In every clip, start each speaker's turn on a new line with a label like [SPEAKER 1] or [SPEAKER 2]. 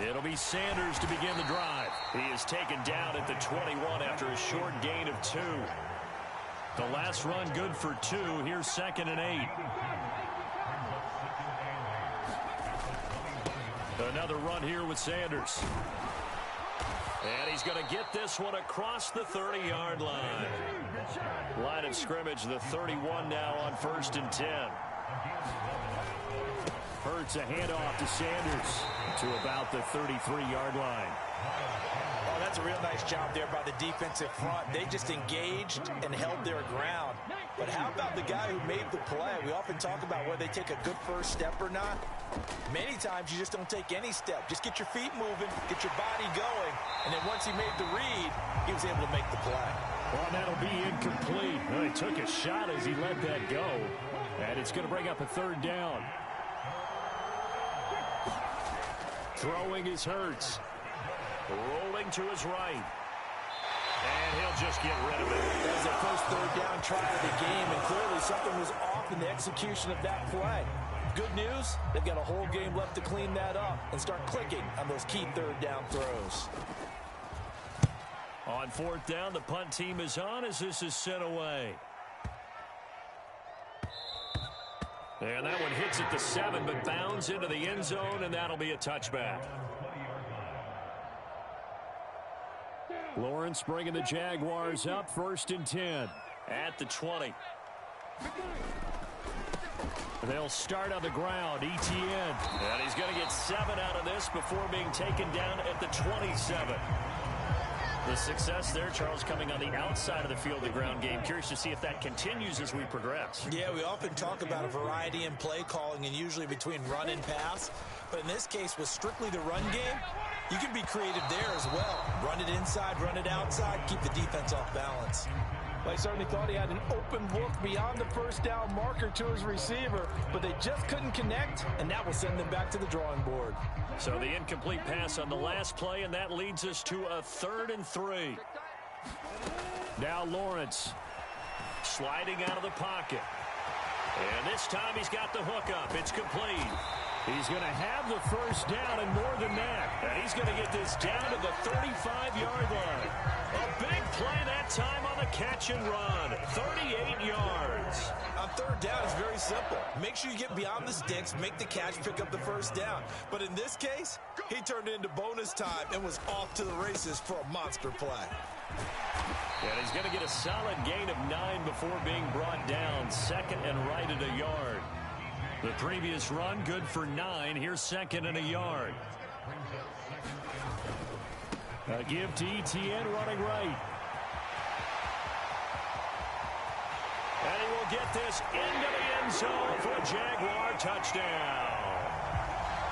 [SPEAKER 1] It'll be Sanders to begin the drive. He is taken down at the 21 after a short gain of 2. The last run good for 2. Here's 2nd and 8. Another run here with Sanders. And he's going to get this one across the 30-yard line. Line of scrimmage, the 31 now on 1st and 10. Hurts a handoff to Sanders to about the 33-yard line.
[SPEAKER 2] Oh, that's a real nice job there by the defensive front. They just engaged and held their ground. But how about the guy who made the play? We often talk about whether they take a good first step or not. Many times you just don't take any step. Just get your feet moving, get your body going, and then once he made the read, he was able to make the play.
[SPEAKER 1] Well, that'll be incomplete. Well, he took a shot as he let that go, and it's going to bring up a 3rd down. Throwing is Hurts. Rolling to his right. And he'll just get rid of it.
[SPEAKER 2] That was their first 3rd down try of the game, and clearly something was off in the execution of that play. Good news, they've got a whole game left to clean that up and start clicking on those key 3rd down throws.
[SPEAKER 1] On 4th down, the punt team is on as this is sent away. And that one hits at the 7, but bounds into the end zone, and that'll be a touchback. Lawrence bringing the Jaguars up, 1st and 10 at the 20. They'll start on the ground. Etienne. And he's going to get 7 out of this before being taken down at the 27. The success there, Charles, coming on the outside of the field, the ground game. Curious to see if that continues as we progress.
[SPEAKER 2] Yeah, we often talk about a variety in play calling and usually between run and pass. But in this case, with strictly the run game, you can be creative there as well. Run it inside, run it outside, keep the defense off balance.
[SPEAKER 3] Well, he certainly thought he had an open look beyond the first down marker to his receiver, but they just couldn't connect, and that will send them back to the drawing board.
[SPEAKER 1] So the incomplete pass on the last play, and that leads us to a 3rd and 3. Now Lawrence sliding out of the pocket. And this time he's got the hook up. It's complete. He's going to have the first down and more than that. And he's going to get this down to the 35-yard line. A big play that time on the catch and run. 38 yards.
[SPEAKER 2] On 3rd down, it's very simple. Make sure you get beyond the sticks, make the catch, pick up the first down. But in this case, he turned it into bonus time and was off to the races for a monster play.
[SPEAKER 1] And he's going to get a solid gain of 9 before being brought down. 2nd and right at a yard. The previous run good for 9. Here's 2nd and a yard. A give to Etienne running right. And he will get this into the end zone for a Jaguar touchdown.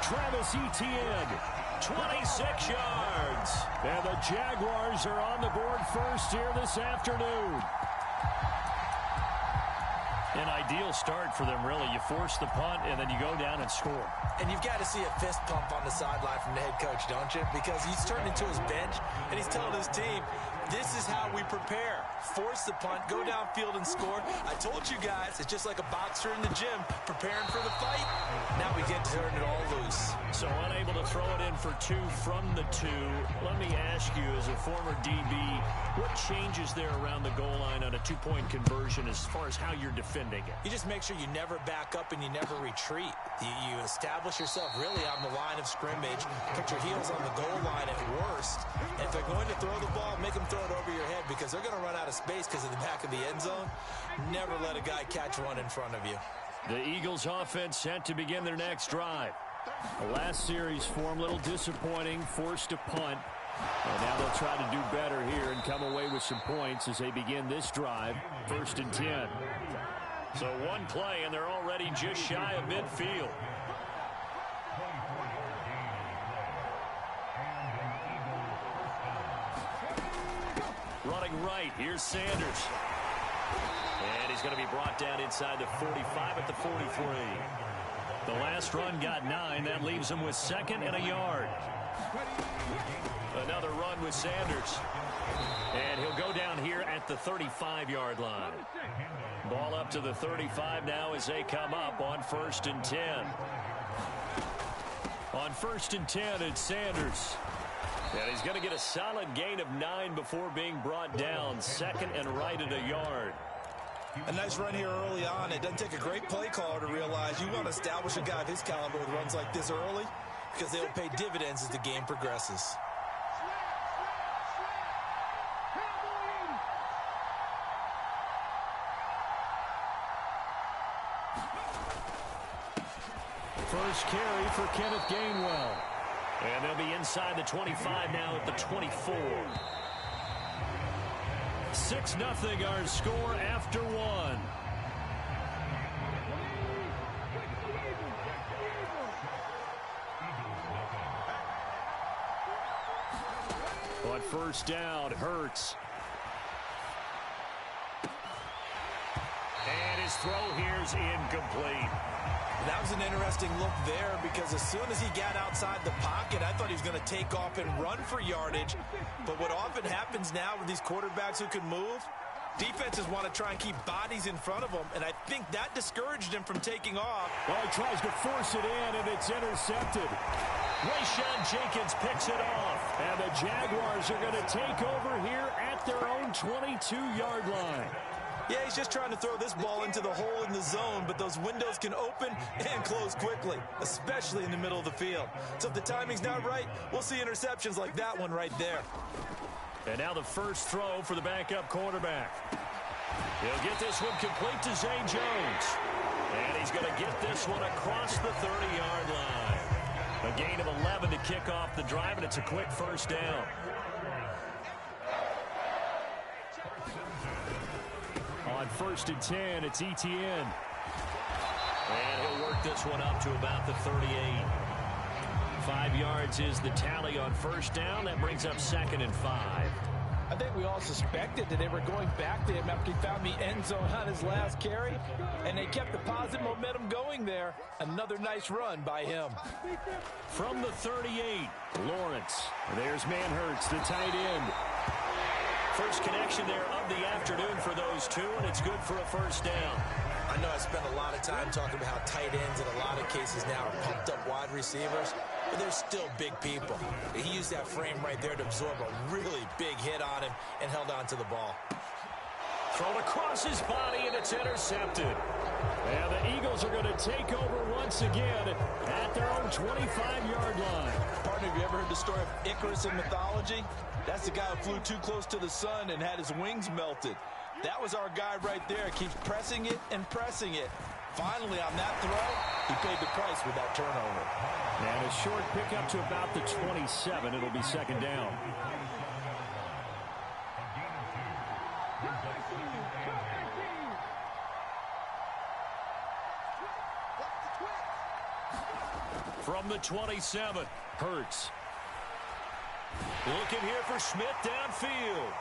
[SPEAKER 1] Travis Etienne, 26 yards. And the Jaguars are on the board first here this afternoon. An ideal start for them, really. You force the punt, and then you go down and score.
[SPEAKER 2] And you've got to see a fist pump on the sideline from the head coach, don't you? Because he's turned into his bench, and he's telling his team, this is how we prepare. Force the punt, go downfield and score. I told you guys, it's just like a boxer in the gym preparing for the fight. Now we get to turn it all loose.
[SPEAKER 1] So unable to throw it in for 2 from the 2. Let me ask you, as a former DB, what changes there around the goal line on a 2-point conversion as far as how you're defending it?
[SPEAKER 2] You just make sure you never back up and you never retreat. You establish yourself really on the line of scrimmage, put your heels on the goal line at worst. And if they're going to throw the ball, make them throw it over your head because they're going to run out of space because of the back of the end zone. Never let a guy catch one in front of you.
[SPEAKER 1] The Eagles offense set to begin their next drive. The last series for them, a little disappointing, forced a punt. And now they'll try to do better here and come away with some points as they begin this drive, 1st and 10. So one play, and they're already just shy of midfield. Running right, here's Sanders. And he's going to be brought down inside the 45 at the 43. The last run got 9. That leaves him with 2nd and a yard. Another run with Sanders. And he'll go down here at the 35-yard line. Ball up to the 35 now as they come up on 1st and 10. On 1st and 10, it's Sanders. And he's going to get a solid gain of 9 before being brought down. Second and right at a yard.
[SPEAKER 2] A nice run here early on. It doesn't take a great play caller to realize you want to establish a guy of his caliber with runs like this early because they'll pay dividends as the game progresses.
[SPEAKER 1] First carry for Kenneth Gainwell. And they'll be inside the 25 now at the 24. 6-0 our score after one. On first down, Hurts. And his throw here's incomplete.
[SPEAKER 2] That was an interesting look there because as soon as he got outside the pocket, I thought he was going to take off and run for yardage. But what often happens now with these quarterbacks who can move, defenses want to try and keep bodies in front of them, and I think that discouraged him from taking off.
[SPEAKER 1] Well, he tries to force it in, and it's intercepted. Rayshawn Jenkins picks it off, and the Jaguars are going to take over here at their own 22-yard line.
[SPEAKER 2] Yeah, he's just trying to throw this ball into the hole in the zone, but those windows can open and close quickly, especially in the middle of the field. So if the timing's not right, we'll see interceptions like that one right there.
[SPEAKER 1] And now the first throw for the backup quarterback. He'll get this one complete to Zay Jones. And he's going to get this one across the 30-yard line. A gain of 11 to kick off the drive, and it's a quick first down. On 1st and 10, it's Etienne. And he'll work this one up to about the 38. 5 yards is the tally on first down. That brings up 2nd and 5.
[SPEAKER 3] I think we all suspected that they were going back to him after he found the end zone on his last carry, and they kept the positive momentum going there. Another nice run by him.
[SPEAKER 1] From the 38, Lawrence. There's Manhertz, the tight end. First connection there of the afternoon for those two, and it's good for a first down.
[SPEAKER 2] I know I spent a lot of time talking about how tight ends in a lot of cases now are pumped up wide receivers, but they're still big people. He used that frame right there to absorb a really big hit on him and held on to the ball.
[SPEAKER 1] Thrown across his body, and it's intercepted. And the Eagles are going to take over once again at their own 25-yard line.
[SPEAKER 3] Partner, have you ever heard the story of Icarus in mythology? That's the guy who flew too close to the sun and had his wings melted. That was our guy right there. Keeps pressing it and pressing it. Finally, on that throw, he paid the price with that turnover.
[SPEAKER 1] And a short pickup to about the 27. It'll be second down. From the 27, Hurts. Looking here for Schmidt downfield.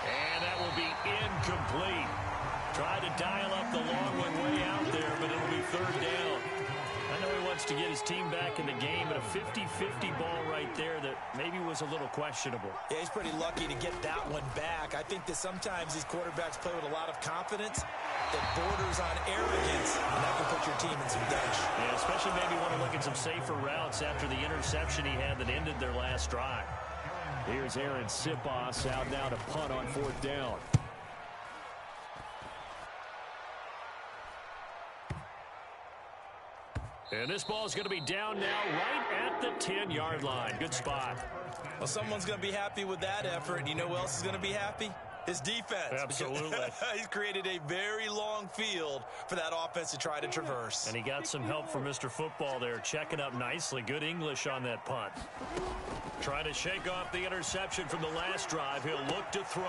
[SPEAKER 1] And that will be incomplete. Tried to dial up the long one way out there, but it'll be third down. I know he wants to get his team back in the game, but a 50-50 ball right there that maybe was a little questionable.
[SPEAKER 2] Yeah, he's pretty lucky to get that one back. I think that sometimes these quarterbacks play with a lot of confidence that borders on arrogance, and that can put your team in some dash.
[SPEAKER 1] Yeah, especially maybe want to look at some safer routes after the interception he had that ended their last drive. Here's Aaron Sipos out now to punt on 4th down. And this ball is going to be down now right at the 10-yard line. Good spot.
[SPEAKER 2] Well, someone's going to be happy with that effort. You know who else is going to be happy? His defense.
[SPEAKER 1] Absolutely.
[SPEAKER 2] He's created a very long field for that offense to try to traverse.
[SPEAKER 1] And he got some help from Mr. Football there, checking up nicely. Good English on that punt. Trying to shake off the interception from the last drive. He'll look to throw.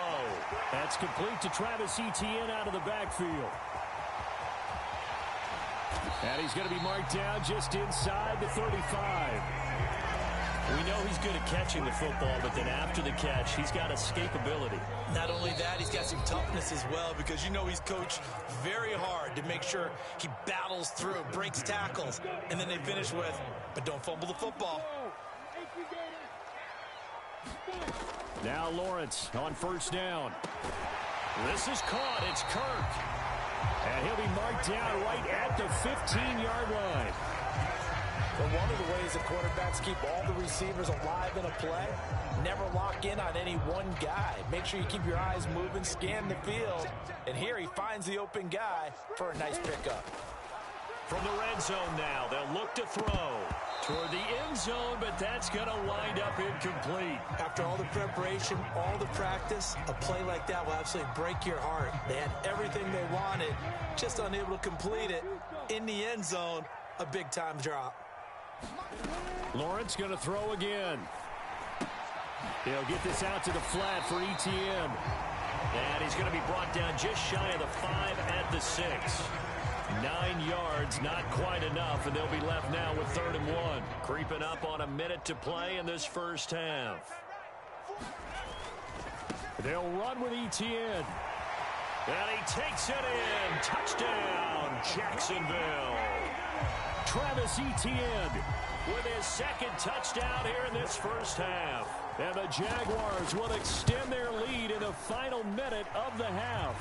[SPEAKER 1] That's complete to Travis Etienne out of the backfield. And he's going to be marked down just inside the 35. We know he's good at catching the football, but then after the catch, he's got escapability.
[SPEAKER 2] Not only that, he's got some toughness as well, because you know he's coached very hard to make sure he battles through, breaks tackles, and then they finish with, but don't fumble the football.
[SPEAKER 1] Now Lawrence on first down. This is caught. It's Kirk. And he'll be marked down right at the 15-yard line.
[SPEAKER 2] But one of the ways the quarterbacks keep all the receivers alive in a play, never lock in on any one guy. Make sure you keep your eyes moving, scan the field. And here he finds the open guy for a nice pickup.
[SPEAKER 1] From the red zone now, they'll look to throw toward the end zone, but that's going to wind up incomplete.
[SPEAKER 2] After all the preparation, all the practice, a play like that will absolutely break your heart. They had everything they wanted, just unable to complete it. In the end zone, a big-time drop.
[SPEAKER 1] Lawrence going to throw again. He'll get this out to the flat for Etienne. And he's going to be brought down just shy of the 5 at the 6. 9 yards, not quite enough, and they'll be left now with 3rd and 1. Creeping up on a minute to play in this first half. They'll run with Etienne. And he takes it in. Touchdown, Jacksonville. Travis Etienne with his 2nd touchdown here in this first half. And the Jaguars will extend their lead in the final minute of the half.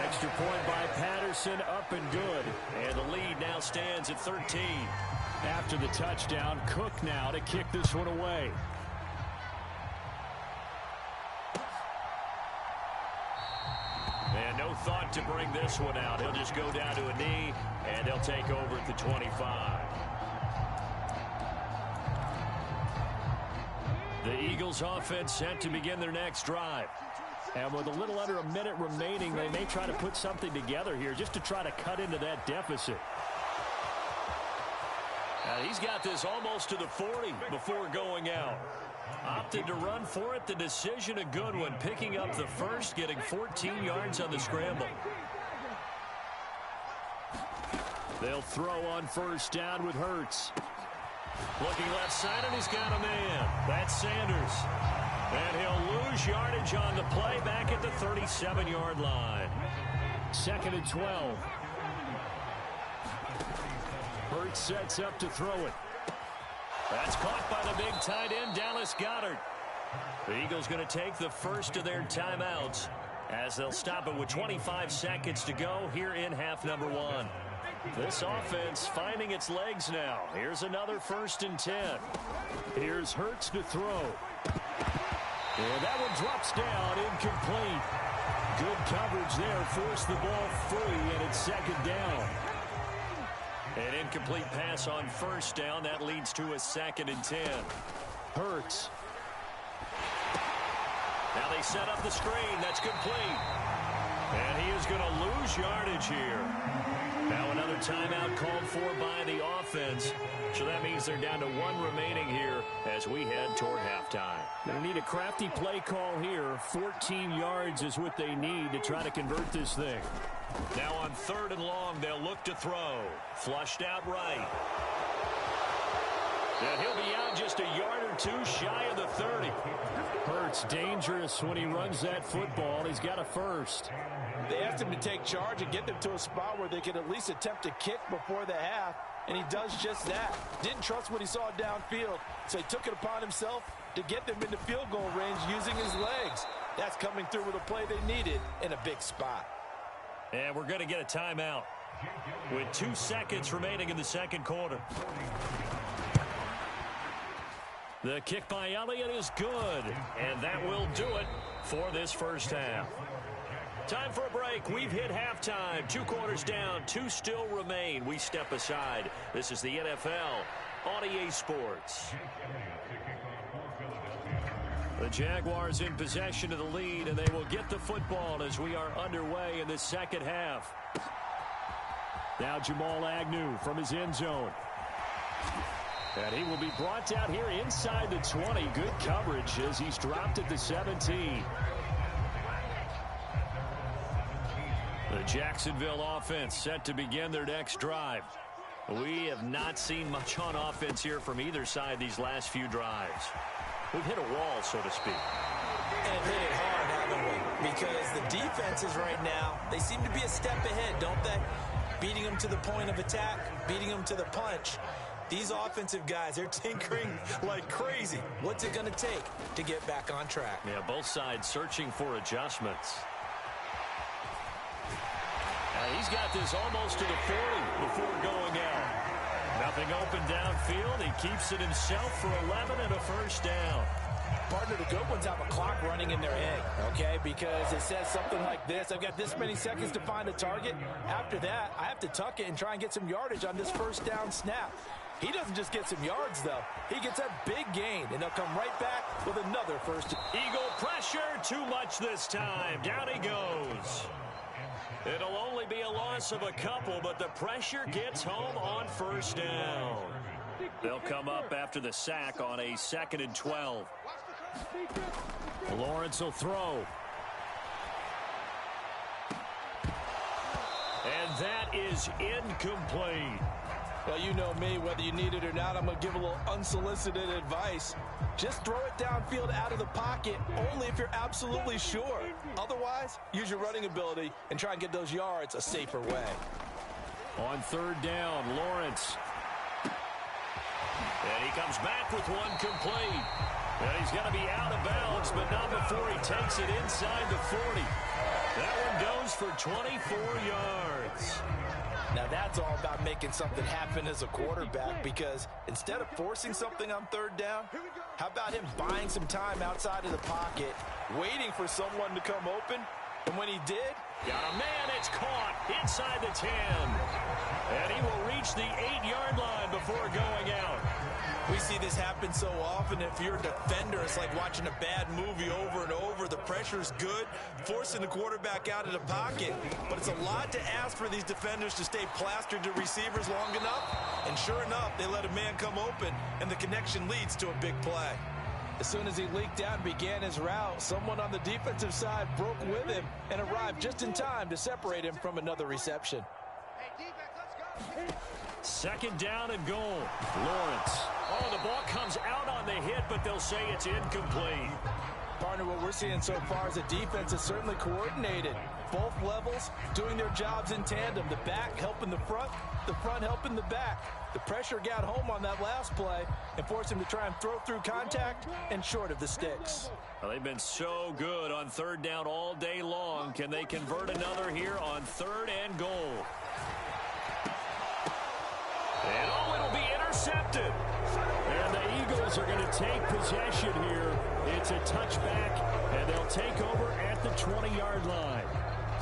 [SPEAKER 1] Extra point by Patterson, up and good. And the lead now stands at 13. After the touchdown, Cook now to kick this one away. And no thought to bring this one out. He'll just go down to a knee, and they'll take over at the 25. The Eagles offense set to begin their next drive. And with a little under a minute remaining, they may try to put something together here just to try to cut into that deficit. Now he's got this almost to the 40 before going out. Opted to run for it. The decision a good one. Picking up the first, getting 14 yards on the scramble. They'll throw on first down with Hurts. Looking left side, and he's got a man. That's Sanders. And he'll lose yardage on the play back at the 37-yard line. 2nd and 12. Hurts sets up to throw it. That's caught by the big tight end, Dallas Goedert. The Eagles going to take the first of their timeouts as they'll stop it with 25 seconds to go here in half number 1. This offense finding its legs now. Here's another 1st and 10. Here's Hurts to throw. And that one drops down, incomplete. Good coverage there, forced the ball free, and it's 2nd down. An incomplete pass on 1st down. That leads to a 2nd and 10. Hurts. Now they set up the screen. That's complete. And he is going to lose yardage here. Now another timeout called for by the offense. So that means they're down to 1 remaining here as we head toward halftime. Going to need a crafty play call here. 14 yards is what they need to try to convert this thing. Now on 3rd and long, they'll look to throw. Flushed out right. And he'll be out just a yard or 2 shy of the 30. Hurts dangerous when he runs that football. He's got a first.
[SPEAKER 2] They asked him to take charge and get them to a spot where they could at least attempt to kick before the half, and he does just that. Didn't trust what he saw downfield, so he took it upon himself to get them into field goal range using his legs. That's coming through with a play they needed in a big spot.
[SPEAKER 1] And we're going to get a timeout with 2 seconds remaining in the 2nd quarter. The kick by Elliott is good, and that will do it for this first half. Time for a break. We've hit halftime. 2 quarters down, 2 still remain. We step aside. This is the NFL on EA Sports. The Jaguars in possession of the lead, and they will get the football as we are underway in the 2nd half. Now Jamal Agnew from his end zone. And he will be brought down here inside the 20. Good coverage as he's dropped at the 17. The Jacksonville offense set to begin their next drive. We have not seen much on offense here from either side these last few drives. We've hit a wall, so to speak.
[SPEAKER 2] And hit it hard, haven't we? Because the defenses right now, they seem to be a step ahead, don't they? Beating them to the point of attack, beating them to the punch. These offensive guys, they're tinkering like crazy. What's it going to take to get back on track?
[SPEAKER 1] Yeah, both sides searching for adjustments. He's got this almost to the 40 before going out. Nothing open downfield. He keeps it himself for 11 and a first down.
[SPEAKER 2] Partner, the good ones have a clock running in their head, okay? Because it says something like this. I've got this many seconds to find a target. After that, I have to tuck it and try and get some yardage on this first down snap. He doesn't just get some yards, though. He gets a big gain, and they'll come right back with another first.
[SPEAKER 1] Eagle pressure, too much this time. Down he goes. It'll only be a loss of a couple, but the pressure gets home on first down. They'll come up after the sack on a 2nd and 12. Lawrence will throw. And that is incomplete.
[SPEAKER 2] Well, you know me, whether you need it or not, I'm going to give a little unsolicited advice. Just throw it downfield out of the pocket, only if you're absolutely sure. Otherwise, use your running ability and try and get those yards a safer way.
[SPEAKER 1] On 3rd down, Lawrence. And he comes back with one complete. And he's going to be out of bounds, but not before he takes it inside the 40. That one goes for 24 yards.
[SPEAKER 2] Now, that's all about making something happen as a quarterback, because instead of forcing something on 3rd down, how about him buying some time outside of the pocket, waiting for someone to come open, and when he did,
[SPEAKER 1] got a man, it's caught inside the 10. And he will reach the 8-yard line before going out.
[SPEAKER 2] We see this happen so often. If you're a defender, it's like watching a bad movie over and over. The pressure's good, forcing the quarterback out of the pocket. But it's a lot to ask for these defenders to stay plastered to receivers long enough. And sure enough, they let a man come open, and the connection leads to a big play. As soon as he leaked out and began his route, someone on the defensive side broke with him and arrived just in time to separate him from another reception.
[SPEAKER 1] 2nd down and goal. Lawrence. Oh, the ball comes out on the hit, but they'll say it's incomplete.
[SPEAKER 2] Partner, what we're seeing so far is the defense is certainly coordinated. Both levels doing their jobs in tandem. The back helping the front helping the back. The pressure got home on that last play and forced him to try and throw through contact and short of the sticks.
[SPEAKER 1] Well, they've been so good on 3rd down all day long. Can they convert another here on 3rd and goal? And oh, it'll be intercepted. And the Eagles are going to take possession here. It's a touchback, and they'll take over at the 20-yard line.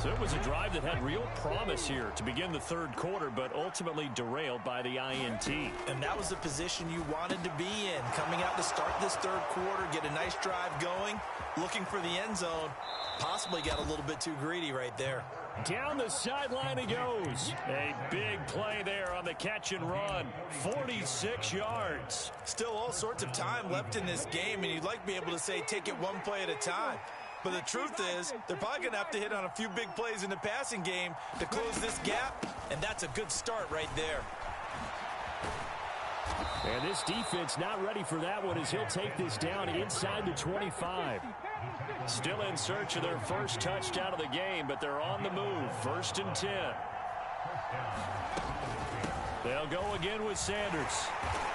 [SPEAKER 1] So it was a drive that had real promise here to begin the 3rd quarter, but ultimately derailed by the INT.
[SPEAKER 2] And that was the position you wanted to be in. Coming out to start this 3rd quarter, get a nice drive going, looking for the end zone. Possibly got a little bit too greedy right there.
[SPEAKER 1] Down the sideline he goes. A big play there on the catch and run. 46 yards.
[SPEAKER 2] Still all sorts of time left in this game, and you'd like to be able to say take it one play at a time. But the truth is, they're probably going to have to hit on a few big plays in the passing game to close this gap, and that's a good start right there.
[SPEAKER 1] And this defense not ready for that one as he'll take this down inside the 25. Still in search of their first touchdown of the game, but they're on the move. 1st and 10. They'll go again with Sanders.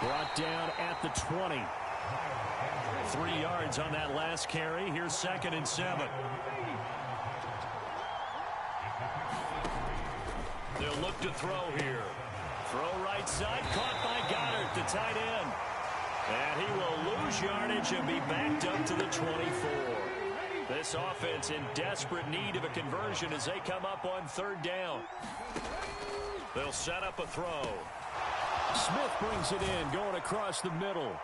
[SPEAKER 1] Brought down at the 20. 3 yards on that last carry. Here's 2nd and 7. They'll look to throw here. Throw right side, caught by Goddard, the tight end. And he will lose yardage and be backed up to the 24. This offense in desperate need of a conversion as they come up on 3rd down. They'll set up a throw. Smith brings it in, going across the middle.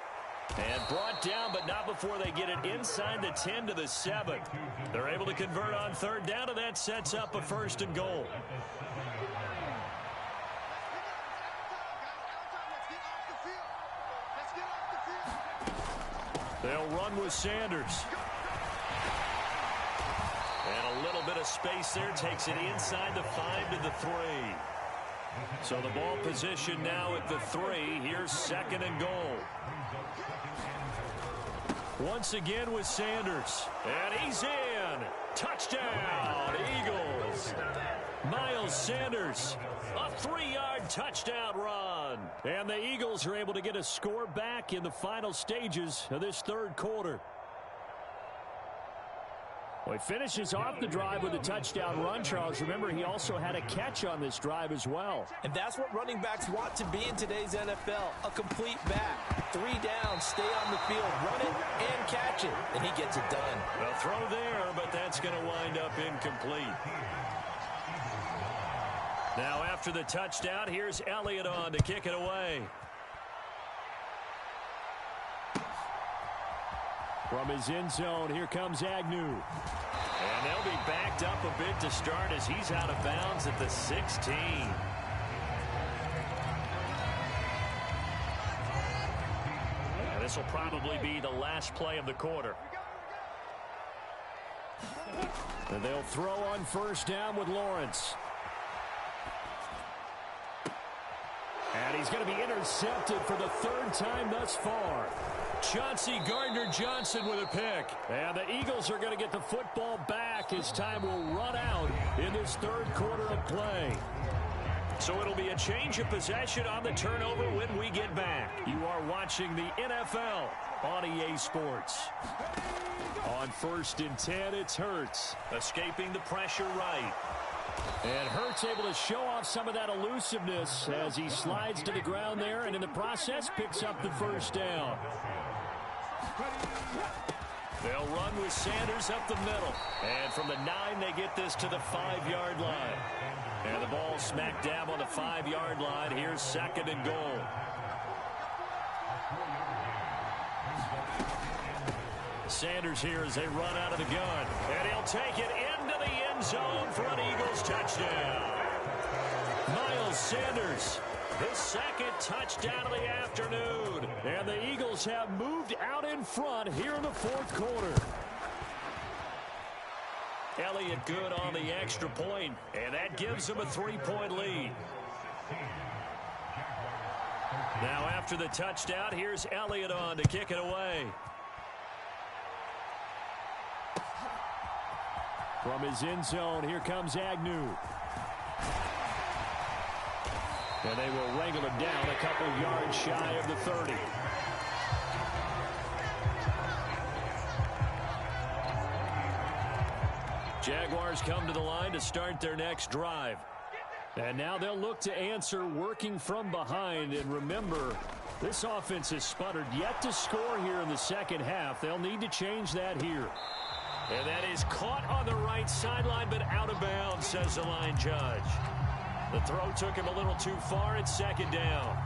[SPEAKER 1] And brought down, but not before they get it inside the 10 to the 7. They're able to convert on 3rd down, and that sets up a 1st and goal. They'll run with Sanders. And a little bit of space there takes it inside the 5 to the 3. So the ball position now at the 3. Here's 2nd and goal. Once again with Sanders. And he's in. Touchdown, Eagles. Miles Sanders, a 3-yard touchdown run. And the Eagles are able to get a score back in the final stages of this 3rd quarter. Well, he finishes off the drive with a touchdown run, Charles. Remember, he also had a catch on this drive as well.
[SPEAKER 2] And that's what running backs want to be in today's NFL, a complete back. 3 down, stay on the field, run it, and catch it. And he gets it done.
[SPEAKER 1] Well, throw there, but that's going to wind up incomplete. Now, after the touchdown, here's Elliott on to kick it away. From his end zone, here comes Agnew. And they'll be backed up a bit to start as he's out of bounds at the 16. And this will probably be the last play of the quarter. And they'll throw on first down with Lawrence. And he's going to be intercepted for the 3rd time thus far. Chauncey Gardner-Johnson with a pick. And the Eagles are going to get the football back as time will run out in this 3rd quarter of play. So it'll be a change of possession on the turnover when we get back. You are watching the NFL on EA Sports. On 1st and 10, it's Hurts. Escaping the pressure right. And Hurts able to show off some of that elusiveness as he slides to the ground there and in the process picks up the first down. They'll run with Sanders up the middle. And from the 9, they get this to the 5-yard line. And the ball smack dab on the 5-yard line. Here's 2nd and goal. Sanders here as they run out of the gun. And he'll take it into the end zone for an Eagles touchdown. Miles Sanders, his 2nd touchdown of the afternoon. And the Eagles have moved out in front here in the 4th quarter. Elliott good on the extra point, and that gives him a 3-point lead. Now after the touchdown, here's Elliott on to kick it away. From his end zone, here comes Agnew. And they will wrangle him down a couple yards shy of the 30. Jaguars come to the line to start their next drive. And now they'll look to answer working from behind. And remember, this offense has sputtered yet to score here in the 2nd half. They'll need to change that here. And that is caught on the right sideline, but out of bounds, says the line judge. The throw took him a little too far. It's 2nd down.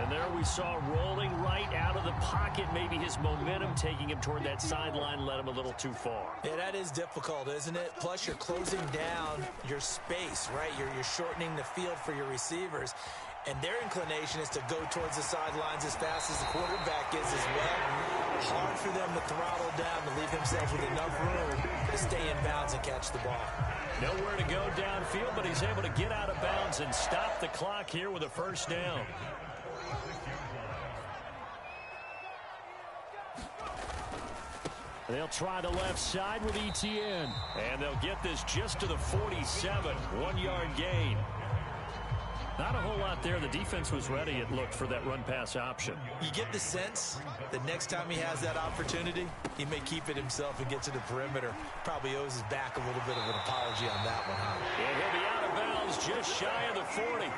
[SPEAKER 1] And there we saw rolling right out of the pocket. Maybe his momentum taking him toward that sideline led him a little too far.
[SPEAKER 2] Yeah, that is difficult, isn't it? Plus, you're closing down your space, right? You're shortening the field for your receivers. And their inclination is to go towards the sidelines as fast as the quarterback is as well. Hard for them to throttle down to leave themselves with enough room to stay in bounds and catch the ball.
[SPEAKER 1] Nowhere to go downfield, but he's able to get out of bounds and stop the clock here with a first down. They'll try the left side with ETN. And they'll get this just to the 47. 1-yard gain. Not a whole lot there. The defense was ready, it looked, for that run-pass option.
[SPEAKER 2] You get the sense that next time he has that opportunity, he may keep it himself and get to the perimeter. Probably owes his back a little bit of an apology on that one, huh?
[SPEAKER 1] And he'll be out of bounds just shy of the 40.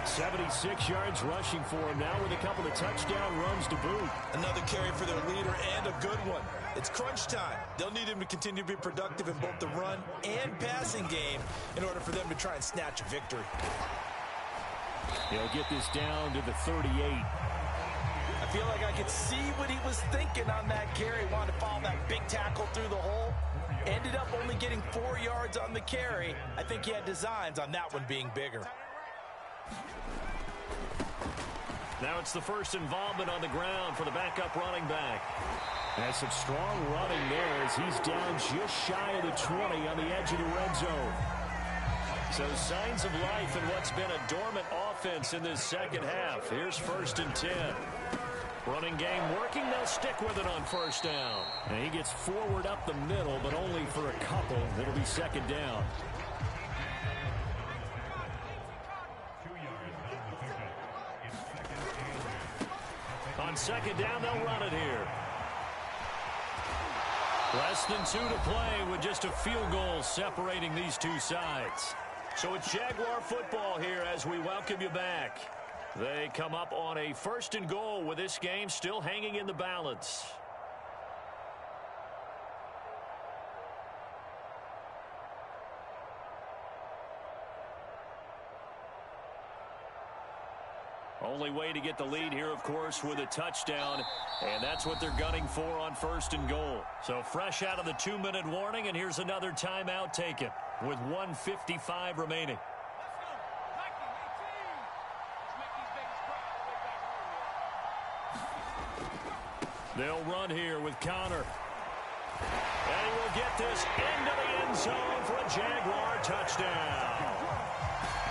[SPEAKER 1] 76 yards rushing for him now with a couple of touchdown runs to boot.
[SPEAKER 2] Another carry for their leader and a good one. It's crunch time. They'll need him to continue to be productive in both the run and passing game in order for them to try and snatch a victory.
[SPEAKER 1] He'll get this down to the 38.
[SPEAKER 2] I feel like I could see what he was thinking on that carry. Wanted to follow that big tackle through the hole. Ended up only getting 4 yards on the carry. I think he had designs on that one being bigger.
[SPEAKER 1] Now it's the first involvement on the ground for the backup running back. Has some strong running there as he's down just shy of the 20 on the edge of the red zone. So signs of life in what's been a dormant offense in this 2nd half. Here's 1st and 10. Running game working. They'll stick with it on first down. And he gets forward up the middle, but only for a couple. It'll be 2nd down. On 2nd down, they'll run it here. Less than 2 to play with just a field goal separating these two sides. So it's Jaguar football here as we welcome you back. They come up on a 1st and goal with this game still hanging in the balance. Only way to get the lead here, of course, with a touchdown, and that's what they're gunning for on 1st and goal. So fresh out of the 2-minute warning, and here's another timeout taken with 1:55 remaining. They'll run here with Connor. And he will get this into the end zone for a Jaguar touchdown.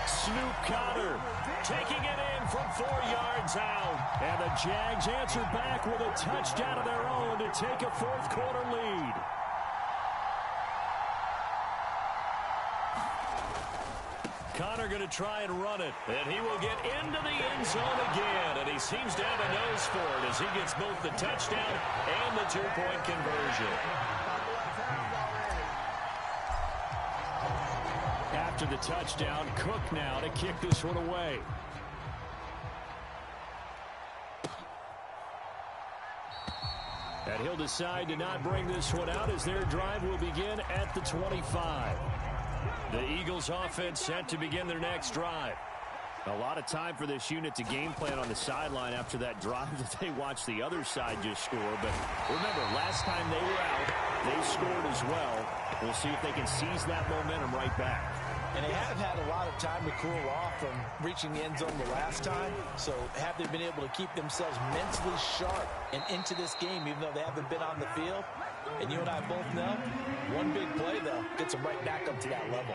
[SPEAKER 1] Snoop Connor taking it in from 4 yards out. And the Jags answer back with a touchdown of their own to take a 4th quarter lead. Connor going to try and run it. And he will get into the end zone again. And he seems to have a nose for it as he gets both the touchdown and the 2-point conversion. After the touchdown, Cook now to kick this one away. And he'll decide to not bring this one out as their drive will begin at the 25. The Eagles offense set to begin their next drive. A lot of time for this unit to game plan on the sideline after that drive that they watched the other side just score. But remember, last time they were out, they scored as well. We'll see if they can seize that momentum right back.
[SPEAKER 2] And they have had a lot of time to cool off from reaching the end zone the last time. So have they been able to keep themselves mentally sharp and into this game, even though they haven't been on the field? And you and I both know, one big play, though, gets them right back up to that level.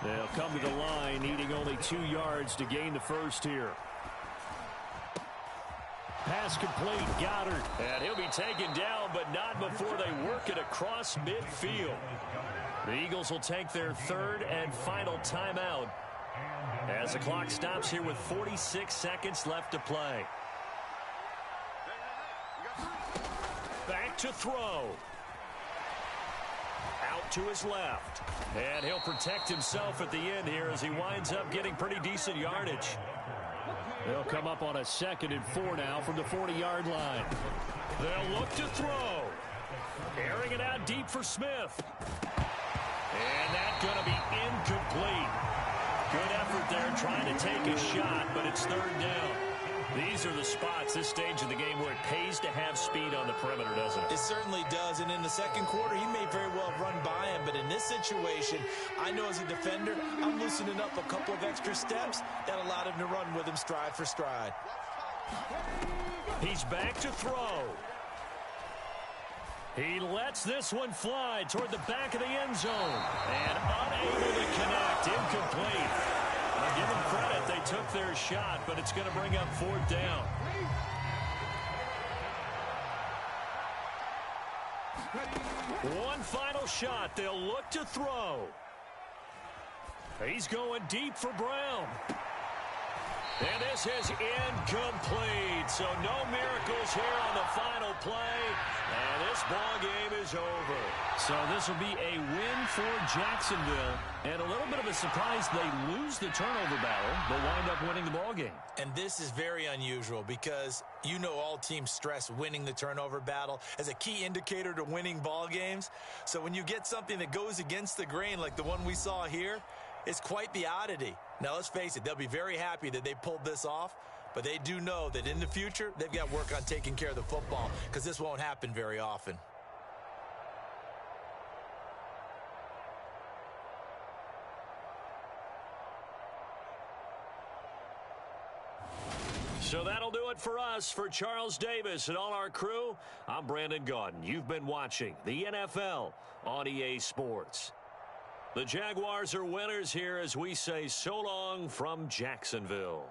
[SPEAKER 1] They'll come to the line, needing only 2 yards to gain the first here. Pass complete, Goddard. And he'll be taken down, but not before they work it across midfield. The Eagles will take their 3rd and final timeout as the clock stops here with 46 seconds left to play. Back to throw. Out to his left. And he'll protect himself at the end here as he winds up getting pretty decent yardage. They'll come up on a 2nd and 4 now from the 40-yard line. They'll look to throw. Airing it out deep for Smith. And that's going to be incomplete. Good effort there trying to take a shot, but it's 3rd down. These are the spots, this stage of the game, where it pays to have speed on the perimeter, doesn't it?
[SPEAKER 2] It certainly does, and in the 2nd quarter, he may very well run by him, but in this situation, I know as a defender, I'm loosening up a couple of extra steps that allowed him to run with him stride for stride.
[SPEAKER 1] He's back to throw. He lets this one fly toward the back of the end zone. And unable to connect. Incomplete. I'll give them credit. They took their shot, but it's going to bring up 4th down. One final shot. They'll look to throw. He's going deep for Brown. And this is incomplete. So no miracles here on the final play. And this ball game is over. So this will be a win for Jacksonville. And a little bit of a surprise, they lose the turnover battle, but wind up winning the ball game.
[SPEAKER 2] And this is very unusual because you know all teams stress winning the turnover battle as a key indicator to winning ball games. So when you get something that goes against the grain like the one we saw here, it's quite the oddity. Now, let's face it, they'll be very happy that they pulled this off, but they do know that in the future, they've got work on taking care of the football because this won't happen very often.
[SPEAKER 1] So that'll do it for us. For Charles Davis and all our crew, I'm Brandon Gaudin. You've been watching the NFL on EA Sports. The Jaguars are winners here as we say so long from Jacksonville.